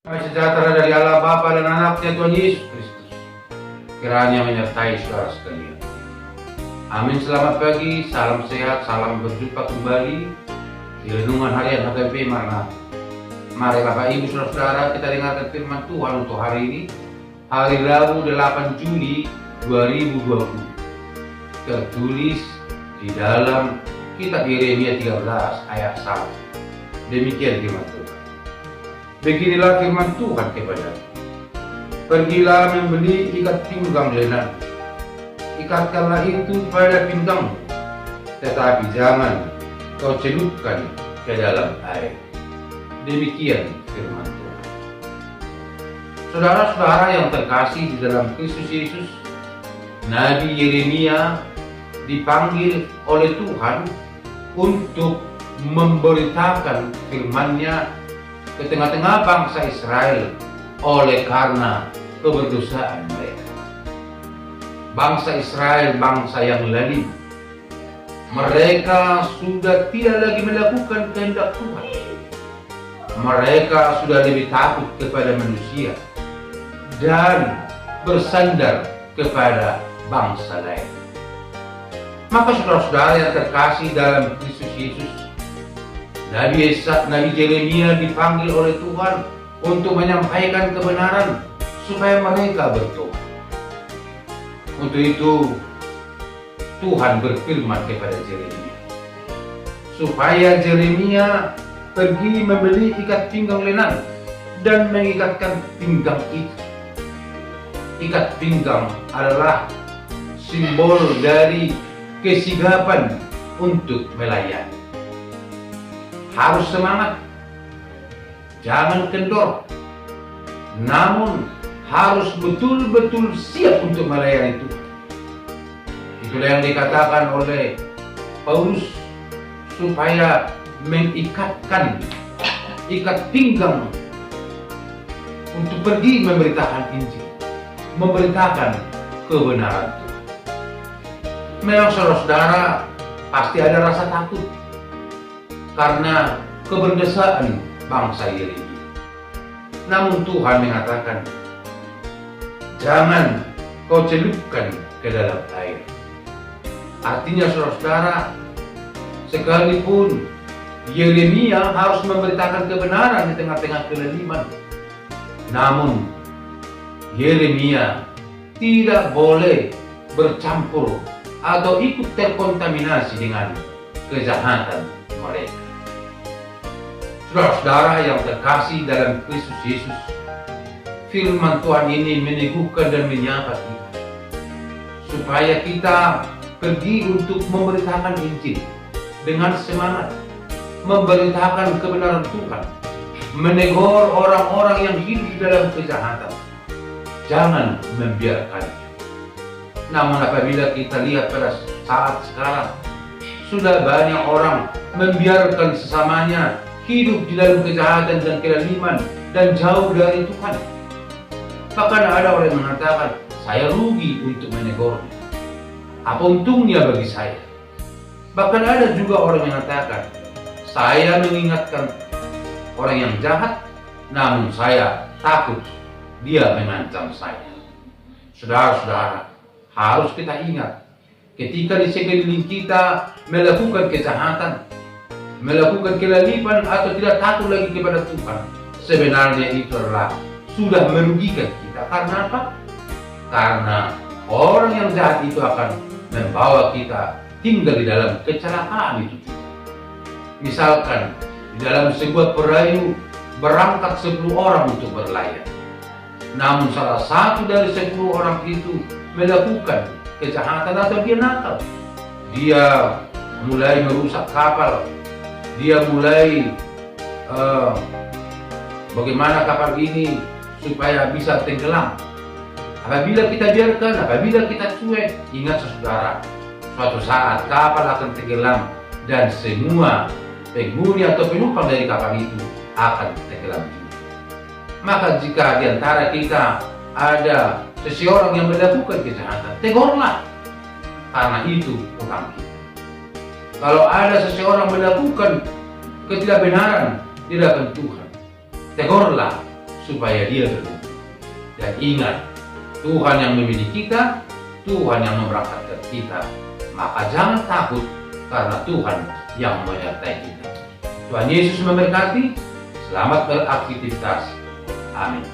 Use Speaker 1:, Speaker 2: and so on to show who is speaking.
Speaker 1: Damai sejahtera dari Allah Bapa dan Anaknya Tuhan Yesus Kristus kiranya menyertai saudara sekalian. Amin. Selamat pagi, salam sehat, salam berjumpa kembali di renungan harian HKBP Maranatha. Mari Bapak Ibu Saudara-saudara, kita dengarkan firman Tuhan untuk hari ini, hari Rabu 8 Juli 2020. Tertulis di dalam kitab Yeremia 13 ayat 1. Demikian firman Tuhan. Beginilah firman Tuhan kepadamu. Pergilah membeli ikat pinggang lenan. Ikatkanlah itu pada pinggangmu, tetapi jangan kau celupkan ke dalam air. Demikian firman Tuhan. Saudara-saudara yang terkasih di dalam Kristus Yesus, Nabi Yeremia dipanggil oleh Tuhan untuk memberitakan firman-Nya ke tengah-tengah bangsa Israel oleh karena keberdosaan mereka. Bangsa Israel bangsa yang lalim. Mereka sudah tidak lagi melakukan kehendak Tuhan. Mereka sudah lebih takut kepada manusia dan bersandar kepada bangsa lain. Maka saudara-saudara yang terkasih dalam Kristus Yesus, Nabi Yeremia dipanggil oleh Tuhan untuk menyampaikan kebenaran supaya mereka bertobat. Untuk itu Tuhan berfirman kepada Yeremia supaya Yeremia pergi membeli ikat pinggang lenan dan mengikatkan pinggang itu. Ikat pinggang adalah simbol dari kesigapan untuk melayani. Harus semangat, jangan kendor, namun harus betul-betul siap untuk melayani Tuhan. Itulah yang dikatakan oleh Paulus supaya mengikatkan ikat pinggang untuk pergi memberitakan Injil, memberitakan kebenaran Tuhan. Memang saudara-saudara pasti ada rasa takut karena keberdosaan bangsa Yeremia. Namun Tuhan mengatakan, jangan kau celupkan ke dalam air. Artinya saudara-saudara, sekalipun Yeremia harus memberitakan kebenaran di tengah-tengah kelaliman, namun Yeremia tidak boleh bercampur atau ikut terkontaminasi dengan kejahatan mereka. Saudara-saudara yang terkasih dalam Kristus Yesus, firman Tuhan ini meneguhkan dan menyapa kita supaya kita pergi untuk memberitakan Injil dengan semangat, memberitakan kebenaran Tuhan, menegur orang-orang yang hidup dalam kejahatan. Jangan membiarkannya. Namun apabila kita lihat pada saat sekarang, sudah banyak orang membiarkan sesamanya hidup di dalam kejahatan dan kelaliman dan jauh dari Tuhan. Bahkan ada orang yang mengatakan, saya rugi untuk menegurnya. Apa untungnya bagi saya? Bahkan ada juga orang yang mengatakan, saya mengingatkan orang yang jahat, namun saya takut dia mengancam saya. Saudara-saudara, harus kita ingat, ketika di sekeliling kita melakukan kejahatan, melakukan kelaliman atau tidak takut lagi kepada Tuhan, sebenarnya itu adalah sudah merugikan kita. Karena apa? Karena orang yang jahat itu akan membawa kita tinggal di dalam kecelakaan itu. Misalkan di dalam sebuah perahu berangkat 10 orang untuk berlayar, namun salah satu dari 10 orang itu melakukan kejahatan atau dia nakal. Dia mulai merusak kapal. Dia mulai bagaimana kapal ini supaya bisa tenggelam. Apabila kita biarkan, apabila kita cuek, ingat saudara, suatu saat kapal akan tenggelam dan semua penghuni atau penumpang dari kapal itu akan tenggelam juga. Maka jika di antara kita ada seseorang yang melakukan kejahatan, tegurlah, karena itu utang kita. Kalau ada seseorang melakukan ketidakbenaran di hadapan Tuhan, tegurlah supaya Dia berkuasa. Dan ingat, Tuhan yang memilih kita, Tuhan yang memberkati kita. Maka jangan takut, karena Tuhan yang menyertai kita. Tuhan Yesus memberkati. Selamat beraktivitas. Amin.